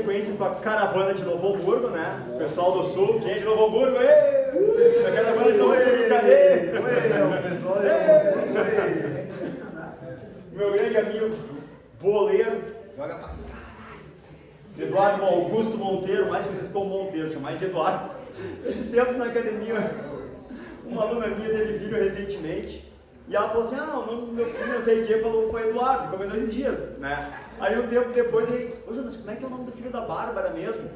sequência com a caravana de Novo Hamburgo, né? O pessoal do Sul, quem é de Novo Hamburgo? A caravana de Novo Hamburgo, cadê? Meu grande amigo, boleiro, joga pra caralho. Eduardo Augusto Monteiro, mais conhecido como Monteiro, chamar ele de Eduardo. Esses tempos na academia, uma aluna minha teve filho recentemente, e ela falou assim, o nome do meu filho, não sei o que, falou, foi Eduardo, comentou esses dias, né? Aí um tempo depois, ô Jonas, como é que é o nome do filho da Bárbara mesmo?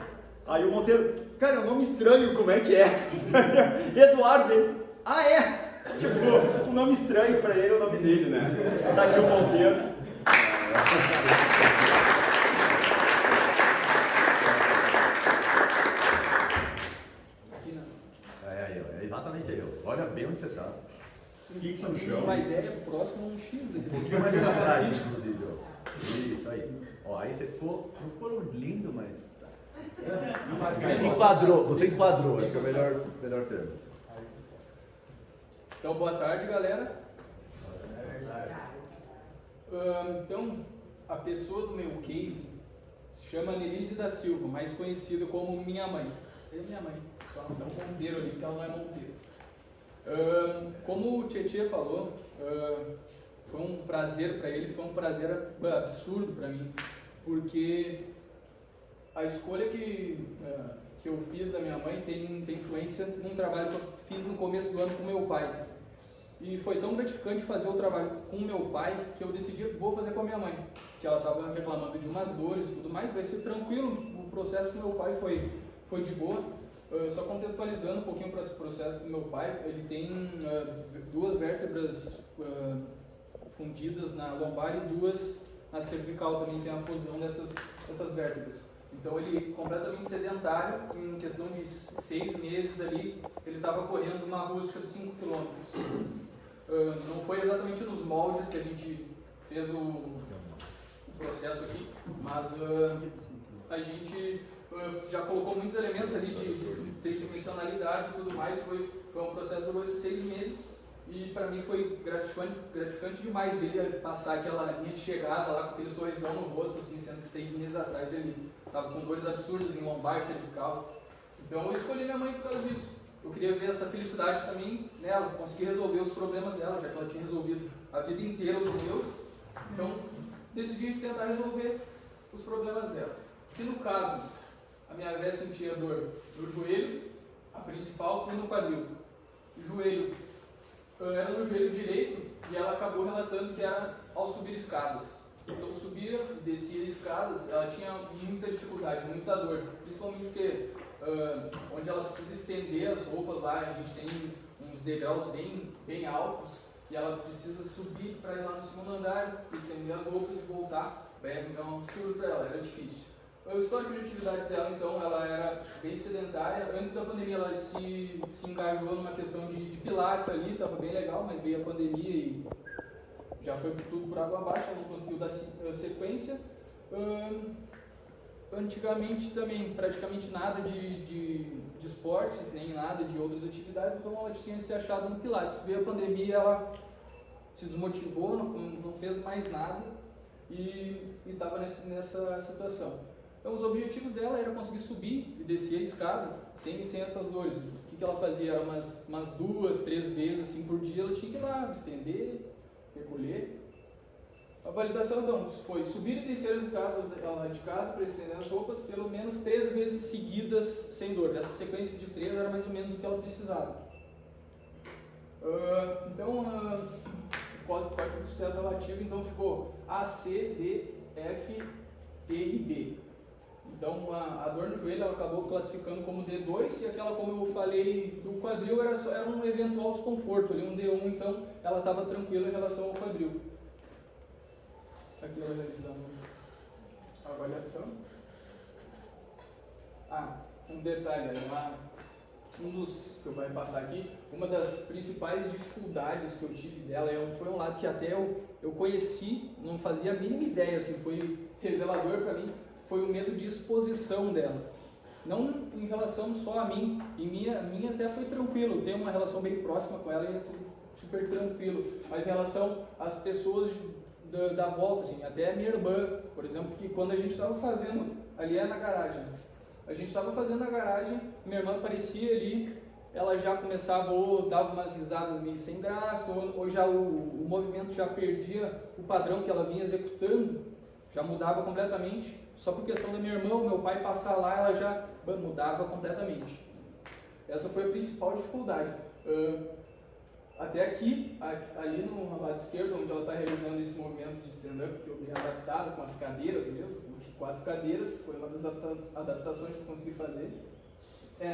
Aí o Monteiro, cara, é um nome estranho, como é que é? Eduardo, ele, é? Tipo, um nome estranho pra ele é o nome dele, né? Tá aqui o Monteiro. É exatamente aí, ó. Olha bem onde você está. Fixa no chão. Uma ideia próxima a um X daqui. Um pouquinho mais atrás, inclusive, ó. Isso aí. Ó, aí você ficou, não ficou lindo, mas... Enquadrou, você enquadrou, acho que é o melhor termo. Então, boa tarde, galera. Então, a pessoa do meu case se chama Nelise da Silva, mais conhecida como minha mãe. É minha mãe, só não dá um Monteiro ali, porque ela não é Monteiro. Como o Tietê falou, foi um prazer para ele, foi um prazer absurdo para mim, porque a escolha que eu fiz da minha mãe tem influência num trabalho que eu fiz no começo do ano com meu pai. E foi tão gratificante fazer o trabalho com meu pai que eu decidi, vou fazer com a minha mãe, que ela estava reclamando de umas dores e tudo mais, vai ser tranquilo, o processo com meu pai foi de boa. Só contextualizando um pouquinho para esse processo do meu pai, ele tem duas vértebras fundidas na lombar e duas na cervical, também tem a fusão dessas vértebras. Então ele completamente sedentário, em questão de 6 meses ali, ele estava correndo uma rústica de 5 km. Não foi exatamente nos moldes que a gente fez o processo aqui, mas a gente já colocou muitos elementos ali de tridimensionalidade e tudo mais. Foi um processo que durou esses 6 meses e para mim foi gratificante demais ver ele passar aquela linha de chegada lá com aquele sorrisão no rosto, assim, sendo que 6 meses atrás ele estava com dores absurdas em lombar e cervical. Então eu escolhi minha mãe por causa disso. Eu queria ver essa felicidade também nela, conseguir resolver os problemas dela, já que ela tinha resolvido a vida inteira os meus. Então decidi tentar resolver os problemas dela. Se no caso a minha avó sentia dor no joelho, a principal, e no quadril. O joelho era no joelho direito e ela acabou relatando que era ao subir escadas. Então subia e descia escadas, ela tinha muita dificuldade, muita dor, principalmente porque onde ela precisa estender as roupas lá, a gente tem uns degraus bem altos e ela precisa subir para ir lá no segundo andar, estender as roupas e voltar. É um absurdo para ela, era difícil. O histórico de atividades dela, então, ela era bem sedentária. Antes da pandemia, ela se engajou numa questão de pilates ali, estava bem legal, mas veio a pandemia e já foi tudo por água abaixo, ela não conseguiu dar sequência. Antigamente também, praticamente nada de esportes, nem nada de outras atividades, então ela tinha se achado no pilates. Veio a pandemia, ela se desmotivou, não fez mais nada e estava nessa situação. Então os objetivos dela era conseguir subir e descer a escada sem essas dores. O que ela fazia? Era umas 2, 3 vezes assim, por dia, ela tinha que ir lá, estender, recolher. A validação então foi subir e descer as escadas de casa para estender as roupas pelo menos 3 vezes seguidas sem dor. Essa sequência de 3 era mais ou menos o que ela precisava. Então o código de sucesso relativo então ficou A, C, D, F, E e B. Então a dor no joelho ela acabou classificando como D2 e aquela, como eu falei, do quadril era um eventual desconforto, ali um D1, então ela estava tranquila em relação ao quadril. Aqui ela realizando a avaliação. Um detalhe, um dos que eu vou passar aqui, uma das principais dificuldades que eu tive dela, foi um lado que até eu conheci, não fazia a mínima ideia, assim, foi revelador para mim, foi o medo de exposição dela. Não em relação só a mim, e minha até foi tranquilo, eu tenho uma relação bem próxima com ela e é tudo super tranquilo, mas em relação às pessoas da volta, assim, até a minha irmã, por exemplo, que quando a gente estava fazendo ali é na garagem. A gente estava fazendo a garagem, minha irmã aparecia ali, ela já começava ou dava umas risadas meio sem graça, ou já o movimento já perdia o padrão que ela vinha executando, já mudava completamente. Só por questão da minha irmã, o meu pai passar lá, ela já mudava completamente. Essa foi a principal dificuldade. Até aqui, ali no lado esquerdo, onde ela está realizando esse movimento de stand-up, que eu tenho adaptado com as cadeiras mesmo, 4 cadeiras, foi uma das adaptações que eu consegui fazer,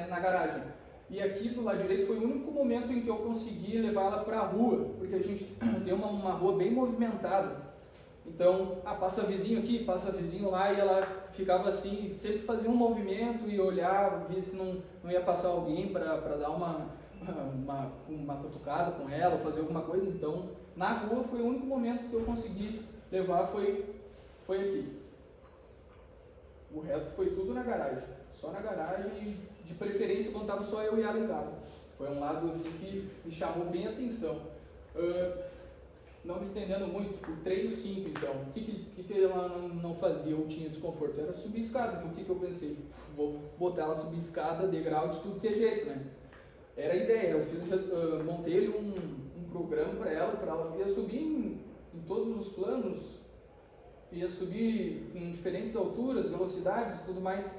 na garagem. E aqui do lado direito foi o único momento em que eu consegui levar ela para a rua, porque a gente tem uma rua bem movimentada. Então, passa vizinho aqui, passa vizinho lá, e ela ficava assim, sempre fazia um movimento e olhava, via se não ia passar alguém para dar uma cutucada com ela, fazer alguma coisa. Então, na rua foi o único momento que eu consegui levar, foi aqui. O resto foi tudo na garagem, só na garagem, e de preferência quando estava só eu e ela em casa. Foi um lado assim que me chamou bem a atenção. Não me estendendo muito, o treino 5 então, o que ela não fazia ou tinha desconforto? Era subir escada. Então o que eu pensei? Vou botar ela subir escada, degrau, de tudo que é jeito, né? Era a ideia, eu montei um programa para ela ia subir em todos os planos, ia subir em diferentes alturas, velocidades e tudo mais.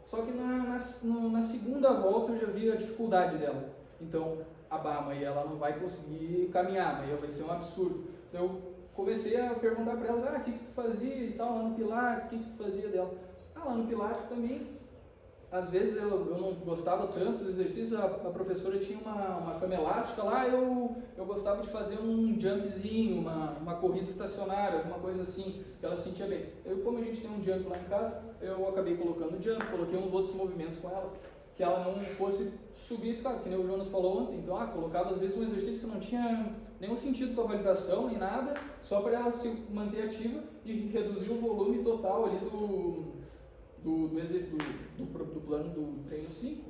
Só que na segunda volta eu já vi a dificuldade dela. Então, mas ela não vai conseguir caminhar, mas vai ser um absurdo. Então, eu comecei a perguntar para ela, o que tu fazia e tal, lá no Pilates, o que tu fazia dela? Lá no Pilates também, às vezes eu não gostava tanto do exercício, a professora tinha uma cama elástica lá, eu gostava de fazer um jumpzinho, uma corrida estacionária, alguma coisa assim, que ela sentia bem. Como a gente tem um jump lá em casa, eu acabei colocando o jump, coloquei uns outros movimentos com ela, que ela não fosse subir a escada, que nem o Jonas falou ontem. Então, colocava às vezes um exercício que não tinha nenhum sentido com a validação, nem nada, só para ela se manter ativa e reduzir o volume total ali do plano do treino 5,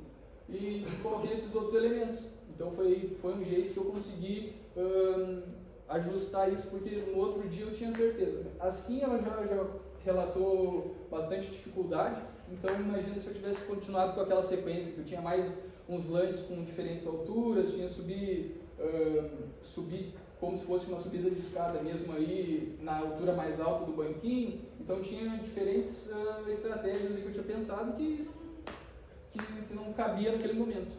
e coloquei esses outros elementos. Então foi um jeito que eu consegui ajustar isso, porque no outro dia eu tinha certeza. Assim ela já relatou bastante dificuldade, então imagina se eu tivesse continuado com aquela sequência, que eu tinha mais uns lunges com diferentes alturas, tinha subir como se fosse uma subida de escada mesmo aí, na altura mais alta do banquinho. Então tinha diferentes estratégias ali que eu tinha pensado que não cabia naquele momento.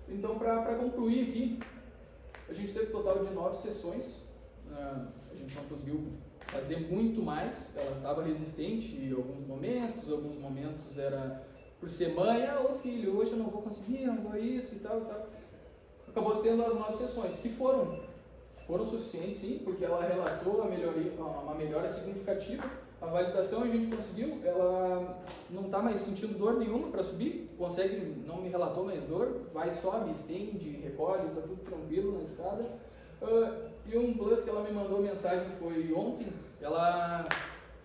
Então, para concluir aqui, a gente teve um total de 9 sessões, a gente não conseguiu fazer muito mais, ela estava resistente em alguns momentos era por semana, ô filho, hoje eu não vou conseguir, não vou isso e tal. Acabou tendo as 9 sessões, que foram suficientes, sim, porque ela relatou uma melhora significativa. A validação a gente conseguiu, ela não está mais sentindo dor nenhuma para subir, não me relatou mais dor, sobe, estende, recolhe, está tudo tranquilo na escada. E um plus que ela me mandou mensagem foi ontem,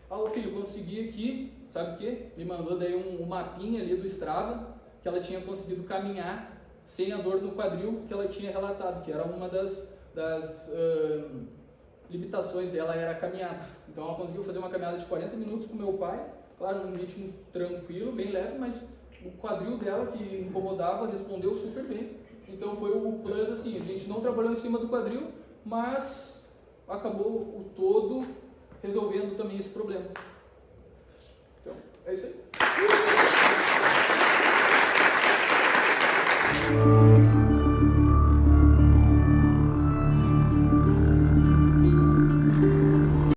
ô filho, consegui aqui, sabe o que? Me mandou daí um mapinha ali do Strava, que ela tinha conseguido caminhar sem a dor no quadril, que ela tinha relatado, que era uma das limitações dela, era a caminhada. Então ela conseguiu fazer uma caminhada de 40 minutos com meu pai, claro, num ritmo tranquilo, bem leve, mas o quadril dela, que incomodava, respondeu super bem. Então foi o plus, assim, a gente não trabalhou em cima do quadril, mas acabou o todo resolvendo também esse problema. Então, é isso aí.